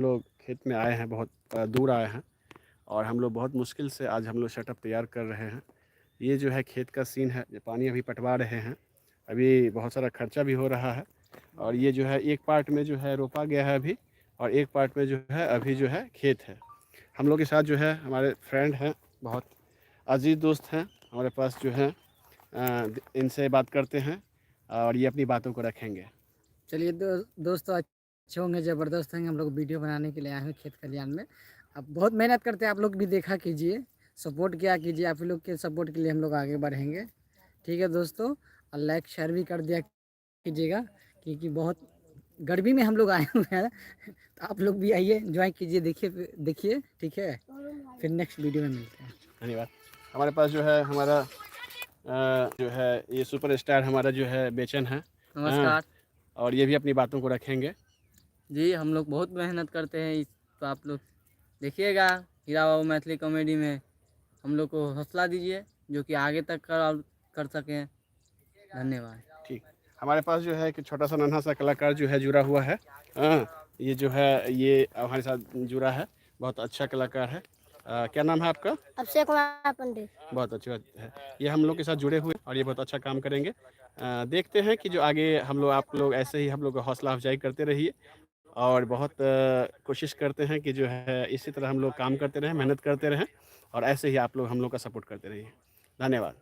लोग खेत में आए हैं, बहुत दूर आए हैं और हम लोग बहुत मुश्किल से आज हम लोग सेटअप तैयार कर रहे हैं। ये जो है खेत का सीन है, जो पानी अभी पटवा रहे हैं। अभी बहुत सारा खर्चा भी हो रहा है और ये जो है एक पार्ट में जो है रोपा गया है अभी, और एक पार्ट में जो है अभी जो है खेत है। हम लोग के साथ जो है हमारे फ्रेंड हैं, बहुत अजीज़ दोस्त हैं हमारे पास जो हैं। इनसे बात करते हैं और ये अपनी बातों को रखेंगे। चलिए दोस्तों, अच्छे होंगे, ज़बरदस्त होंगे। हम लोग वीडियो बनाने के लिए आए हैं खेत खलिहान में। अब बहुत मेहनत करते हैं, आप लोग भी देखा कीजिए, सपोर्ट किया कीजिए। आप लोग के सपोर्ट के लिए हम लोग आगे बढ़ेंगे। ठीक है दोस्तों, और लाइक शेयर भी कर दिया कीजिएगा, क्योंकि बहुत गर्मी में हम लोग आए हुए हैं। तो आप लोग भी आइए, एंजॉय कीजिए, देखिए देखिए। ठीक है, फिर नेक्स्ट वीडियो में मिलते हैं। धन्यवाद। हमारे पास जो है हमारा जो है ये सुपर स्टार हमारा जो है बेचन है। हाँ, नमस्कार और ये भी अपनी बातों को रखेंगे। जी। हम लोग बहुत मेहनत करते हैं तो आप लोग देखिएगा हीरा बाबू मैथिली कॉमेडी में। हम लोग को हौसला दीजिए, जो कि आगे तक कर सकें। धन्यवाद। ठीक। हमारे पास जो है एक छोटा सा नन्हा सा कलाकार जो है जुड़ा हुआ है। हाँ, ये जो है ये हमारे साथ जुड़ा है, बहुत अच्छा कलाकार है। क्या नाम है आपका? अक्षय कुमार पंडित। बहुत अच्छी बात है। ये हम लोग के साथ जुड़े हुए और ये बहुत अच्छा काम करेंगे। देखते हैं कि जो आगे हम लोग आप लोग ऐसे ही हम लोग को हौसला अफजाई करते रहिए और बहुत कोशिश करते हैं कि जो है इसी तरह हम लोग काम करते रहें, मेहनत करते रहें और ऐसे ही आप लोग हम लोग का सपोर्ट करते रहिए। धन्यवाद।